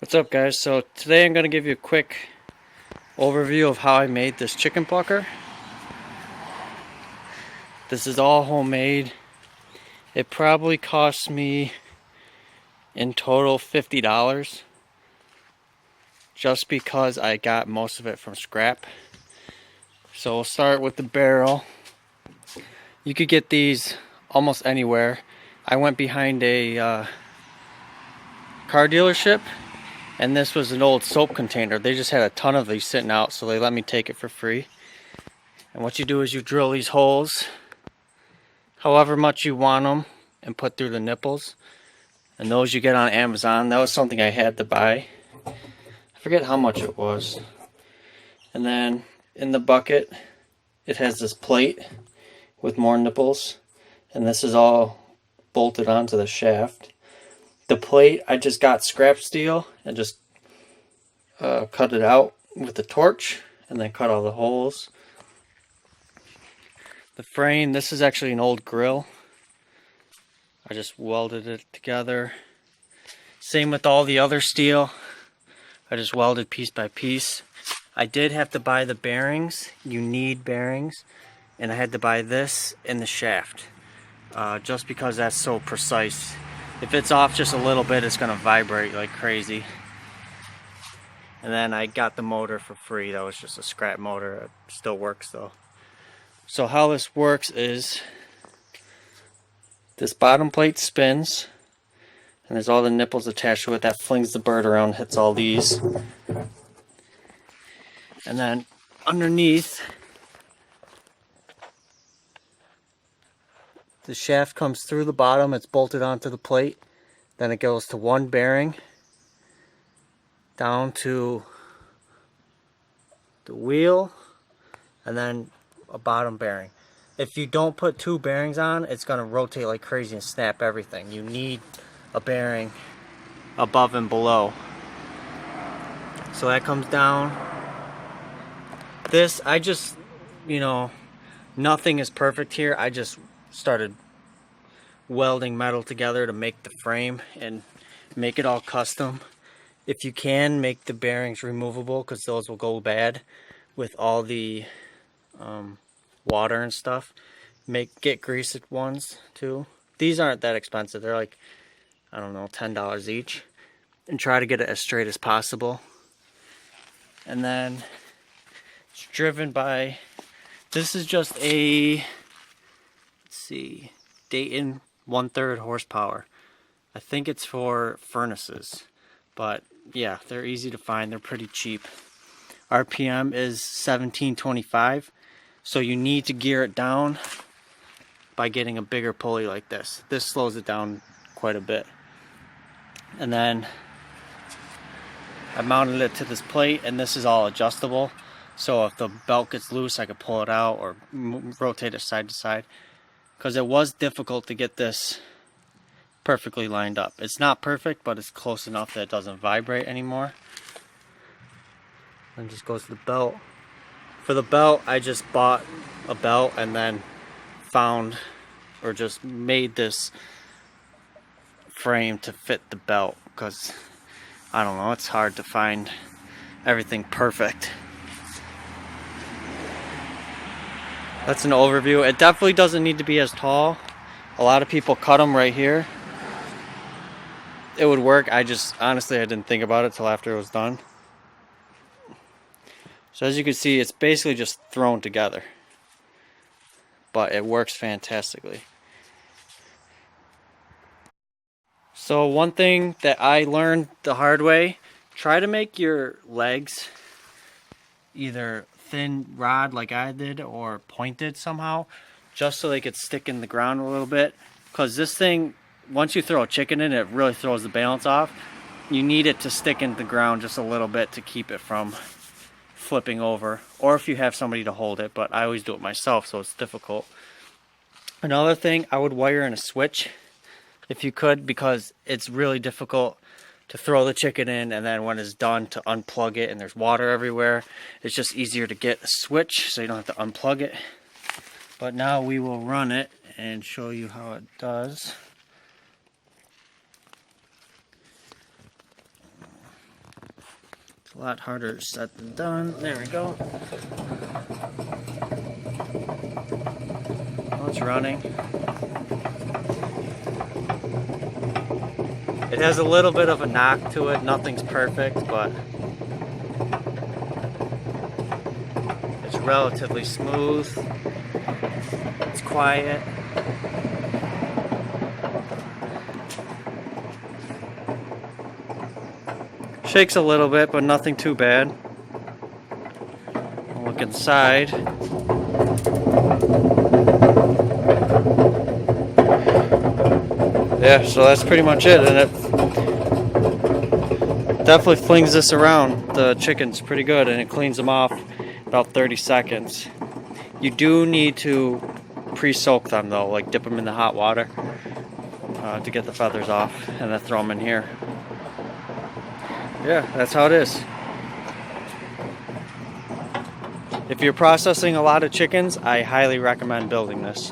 What's up, guys? So today I'm going to give you a quick overview of how I made this chicken plucker. This is all homemade. It probably cost me in total $50 just because I got most of it from scrap. So we'll start with the barrel. You could get these almost anywhere. I went behind a car dealership, and this was an old soap container. They just had a ton of these sitting out, so they let me take it for free. And what you do is you drill these holes however much you want them and put through the nipples. And those you get on Amazon. That was something I had to buy. I forget how much it was. And then in the bucket, it has this plate with more nipples. And this is all bolted onto the shaft. The plate, I just got scrap steel and just cut it out with a torch and then cut all the holes. The frame, this is actually an old grill. I just welded it together. Same with all the other steel. I just welded piece by piece. I did have to buy the bearings. You need bearings. And I had to buy this in the shaft. Just because that's so precise. If it's off just a little bit, it's going to vibrate like crazy. And then I got the motor for free. That was just a scrap motor. It still works though. So how this works is this bottom plate spins and there's all the nipples attached to it. That flings the bird around, hits all these. And then underneath, the shaft comes through the bottom, it's bolted onto the plate. Then it goes to one bearing, down to the wheel, and then a bottom bearing. If you don't put two bearings on, it's going to rotate like crazy and snap everything. You need a bearing above and below. So that comes down. This, I just, nothing is perfect here. I just started welding metal together to make the frame and make it all custom. If you can, make the bearings removable because those will go bad with all the water and stuff. Get greased ones too. These aren't that expensive. They're like, I don't know, $10 each. And try to get it as straight as possible. And then it's driven by, this is just a, let's see, Dayton 1/3 horsepower. I think it's for furnaces. But yeah, they're easy to find. They're pretty cheap. RPM is 1725. So you need to gear it down by getting a bigger pulley like this. This slows it down quite a bit. And then I mounted it to this plate, and this is all adjustable. So if the belt gets loose, I could pull it out or rotate it side to side. Because it was difficult to get this perfectly lined up. It's not perfect, but it's close enough that it doesn't vibrate anymore. Then just goes to the belt. For the belt, I just bought a belt and then found or just made this frame to fit the belt because I don't know, it's hard to find everything perfect. That's an overview. It definitely doesn't need to be as tall. A lot of people cut them right here. It would work. Honestly, I didn't think about it till after it was done. So as you can see, it's basically just thrown together. But it works fantastically. So one thing that I learned the hard way, try to make your legs either thin rod like I did or pointed somehow, just so they could stick in the ground a little bit. Because this thing, once you throw a chicken in, it really throws the balance off. You need it to stick into the ground just a little bit to keep it from flipping over, or if you have somebody to hold it, but I always do it myself, so it's difficult. Another thing, I would wire in a switch if you could, because it's really difficult to throw the chicken in and then when it's done to unplug it and there's water everywhere. It's just easier to get a switch so you don't have to unplug it. But now we will run it and show you how it does. A lot harder said than done. There we go. Oh, it's running. It has a little bit of a knock to it. Nothing's perfect, but it's relatively smooth. It's quiet. Shakes a little bit, but nothing too bad. I'll look inside. Yeah, so that's pretty much it, and it definitely flings this around the chickens pretty good, and it cleans them off about 30 seconds. You do need to pre-soak them though, like dip them in the hot water to get the feathers off, and then throw them in here. Yeah, that's how it is. If you're processing a lot of chickens, I highly recommend building this.